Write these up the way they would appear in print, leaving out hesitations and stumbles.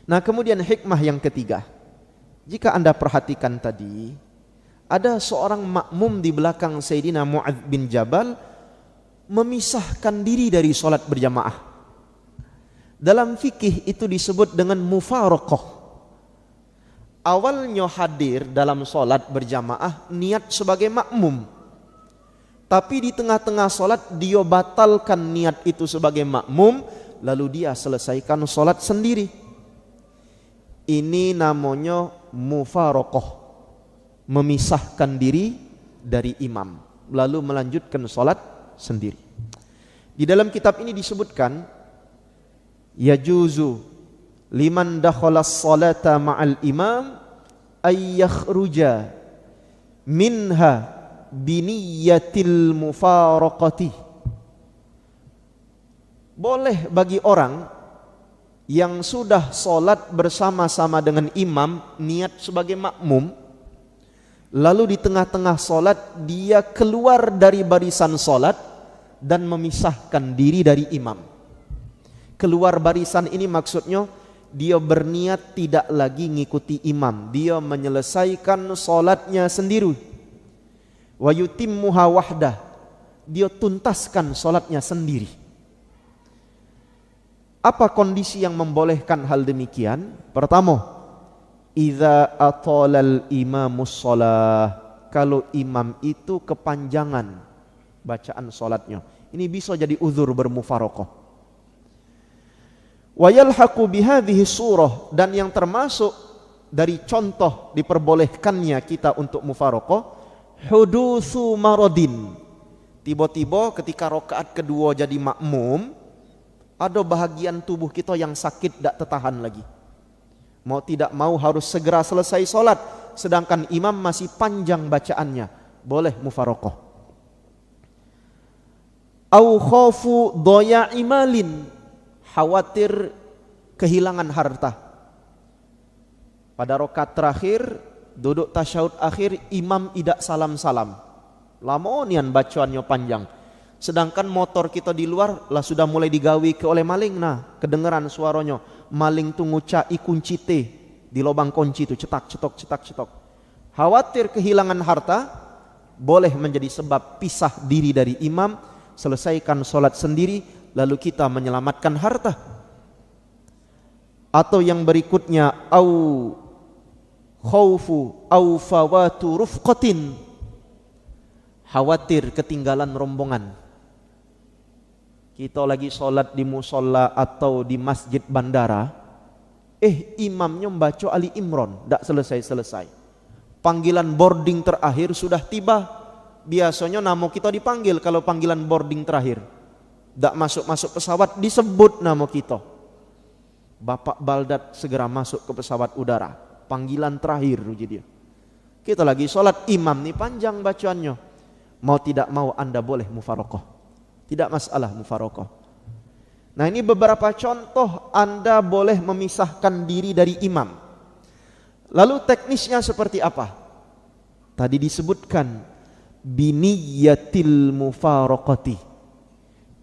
Nah, kemudian hikmah yang ketiga. Jika Anda perhatikan tadi, ada seorang makmum di belakang Sayyidina Mu'adz bin Jabal memisahkan diri dari sholat berjamaah. Dalam fikih itu disebut dengan mufaraqah. Awalnya hadir dalam sholat berjamaah niat sebagai makmum, tapi di tengah-tengah sholat dia batalkan niat itu sebagai makmum, lalu dia selesaikan sholat sendiri. Ini namanya mufaraqah, memisahkan diri dari imam lalu melanjutkan sholat sendiri. Di dalam kitab ini disebutkan yajuzu liman dakhala as-salata ma'al imam ay yakhruja minha biniyyatil mufaraqati. Boleh bagi orang yang sudah sholat bersama-sama dengan imam, niat sebagai makmum, lalu di tengah-tengah sholat dia keluar dari barisan sholat dan memisahkan diri dari imam. Keluar barisan ini maksudnya dia berniat tidak lagi ngikuti imam, dia menyelesaikan sholatnya sendiri. Wa yutimmuha wahdah, dia tuntaskan sholatnya sendiri. Apa kondisi yang membolehkan hal demikian? Pertama, idza atalal imamus shalah, kalau imam itu kepanjangan bacaan salatnya, ini bisa jadi uzur bermufaraqah. Wa yalhaqu bihadhihi surah, dan yang termasuk dari contoh diperbolehkannya kita untuk mufaraqah, hudutsu maradin. Tiba-tiba ketika rakaat kedua jadi makmum, ada bahagian tubuh kita yang sakit tak tertahan lagi. Mau tidak mau harus segera selesai solat, sedangkan imam masih panjang bacaannya. Boleh mufaraqah. Au khafu dhaya'i malin, khawatir kehilangan harta. Pada rakaat terakhir, duduk tasyahud akhir, imam tidak salam-salam. Lamonian bacaannya panjang. Sedangkan motor kita di luar lah sudah mulai digawi ke oleh maling. Nah, kedengaran suaranya. Maling tu ngucai kunci T di lubang kunci itu, cetak cetok cetak cetok. Khawatir kehilangan harta, boleh menjadi sebab pisah diri dari imam, selesaikan solat sendiri, lalu kita menyelamatkan harta. Atau yang berikutnya, au khaufu au fawatu rufqatin, khawatir ketinggalan rombongan. Kita lagi sholat di musola atau di masjid bandara, imamnya membaca Ali Imran, tidak selesai-selesai. Panggilan boarding terakhir sudah tiba. Biasanya nama kita dipanggil kalau panggilan boarding terakhir. Tidak masuk-masuk pesawat disebut nama kita. Bapak Baldat segera masuk ke pesawat udara. Panggilan terakhir dia. Kita lagi sholat, imam nih panjang bacaannya. Mau tidak mau Anda boleh mufaraqah. Tidak masalah mufaraqah. Nah, ini beberapa contoh Anda boleh memisahkan diri dari imam. Lalu teknisnya seperti apa? Tadi disebutkan biniyyatil mufaraqati.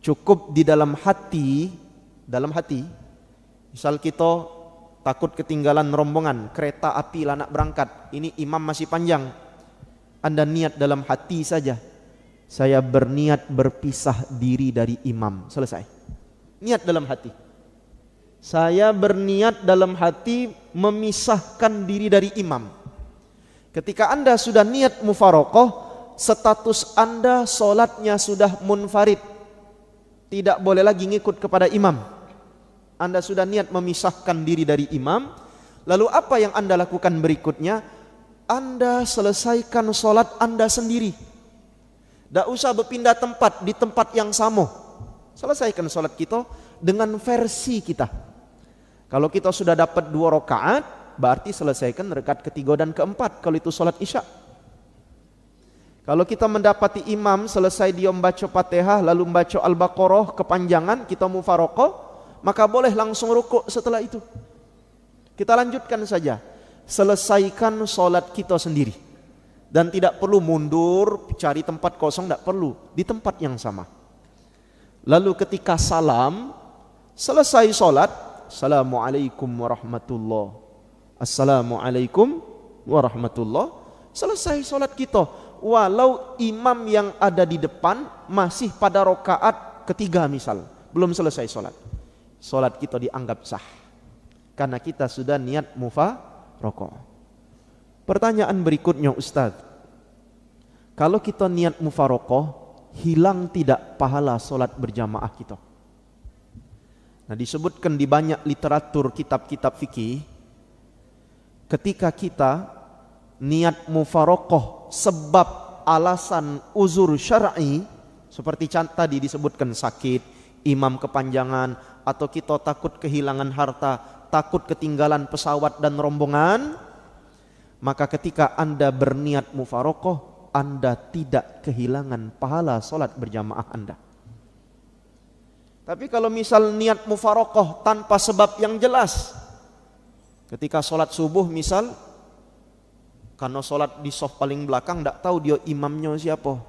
Cukup di dalam hati. Misal kita takut ketinggalan rombongan, kereta api lah nak berangkat, ini imam masih panjang. Anda niat dalam hati saja, saya berniat berpisah diri dari imam. Selesai. Niat dalam hati. Saya berniat dalam hati memisahkan diri dari imam. Ketika Anda sudah niat mufaraqah, status Anda solatnya sudah munfarid. Tidak boleh lagi ngikut kepada imam. Anda sudah niat memisahkan diri dari imam. Lalu apa yang Anda lakukan berikutnya? Anda selesaikan solat Anda sendiri. Tak usah berpindah tempat di tempat yang sama. Selesaikan solat kita dengan versi kita. Kalau kita sudah dapat 2 rakaat, berarti selesaikan rakaat ketiga dan keempat. Kalau itu solat isya. Kalau kita mendapati imam selesai dia membaca Fatihah lalu membaca Al-Baqarah kepanjangan, kita mufaraqah, maka boleh langsung rukuk setelah itu. Kita lanjutkan saja. Selesaikan solat kita sendiri. Dan tidak perlu mundur, cari tempat kosong, tidak perlu. Di tempat yang sama. Lalu ketika salam, selesai sholat, Assalamualaikum warahmatullah. Assalamualaikum warahmatullah. Selesai sholat kita. Walau imam yang ada di depan masih pada rokaat ketiga misal, belum selesai sholat, sholat kita dianggap sah karena kita sudah niat mufarokoh. Pertanyaan berikutnya, Ustaz, kalau kita niat mufarokoh, hilang tidak pahala sholat berjamaah kita? Nah, disebutkan di banyak literatur kitab-kitab fikih, ketika kita niat mufarokoh sebab alasan uzur syar'i, seperti tadi disebutkan sakit, imam kepanjangan, atau kita takut kehilangan harta, takut ketinggalan pesawat dan rombongan, maka ketika Anda berniat mufarokoh, Anda tidak kehilangan pahala sholat berjamaah Anda. Tapi kalau misal niat mufarokoh tanpa sebab yang jelas, ketika sholat subuh misal, karena sholat di sof paling belakang, tidak tahu dia imamnya siapa.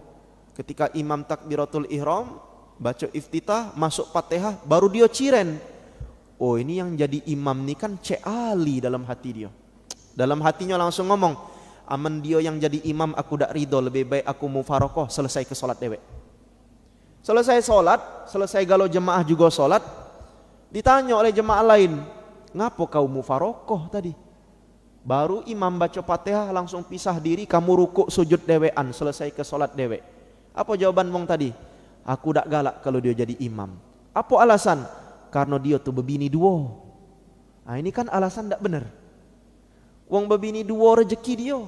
Ketika imam takbiratul ihram, baca iftitah, masuk fatihah, baru dia ciren. Oh, ini yang jadi imam ini kan Cek Ali dalam hati dia. Dalam hatinya langsung ngomong, aman dia yang jadi imam aku tak ridho, lebih baik aku mufarokoh, selesai ke sholat dewek. Selesai sholat, selesai galau jemaah juga sholat, ditanya oleh jemaah lain, ngapa kau mufarokoh tadi? Baru imam baca fatihah langsung pisah diri, kamu rukuk sujud dewean, selesai ke sholat dewek. Apa jawaban wong tadi? Aku tak galak kalau dia jadi imam. Apa alasan? Karena dia tuh bebini dua. Nah, ini kan alasan tak benar. Wong bebini dua rezeki dia.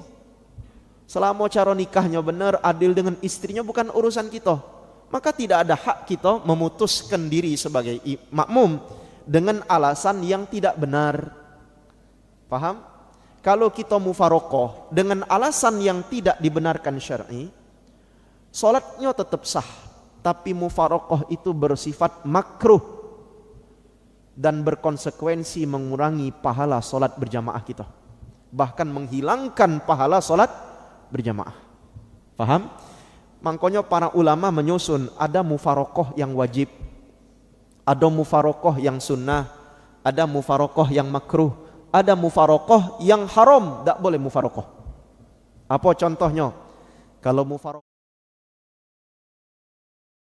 Selama cara nikahnya benar, adil dengan istrinya, bukan urusan kita, maka tidak ada hak kita memutuskan diri sebagai makmum dengan alasan yang tidak benar. Paham? Kalau kita mufarokoh dengan alasan yang tidak dibenarkan syar'i, sholatnya tetap sah, tapi mufarokoh itu bersifat makruh dan berkonsekuensi mengurangi pahala sholat berjamaah kita, bahkan menghilangkan pahala sholat berjamaah. Paham? Makanya para ulama menyusun, ada mufarokoh yang wajib, ada mufarokoh yang sunnah, ada mufarokoh yang makruh, ada mufarokoh yang haram, tak boleh mufarokoh. Apa contohnya? Kalau mufarokoh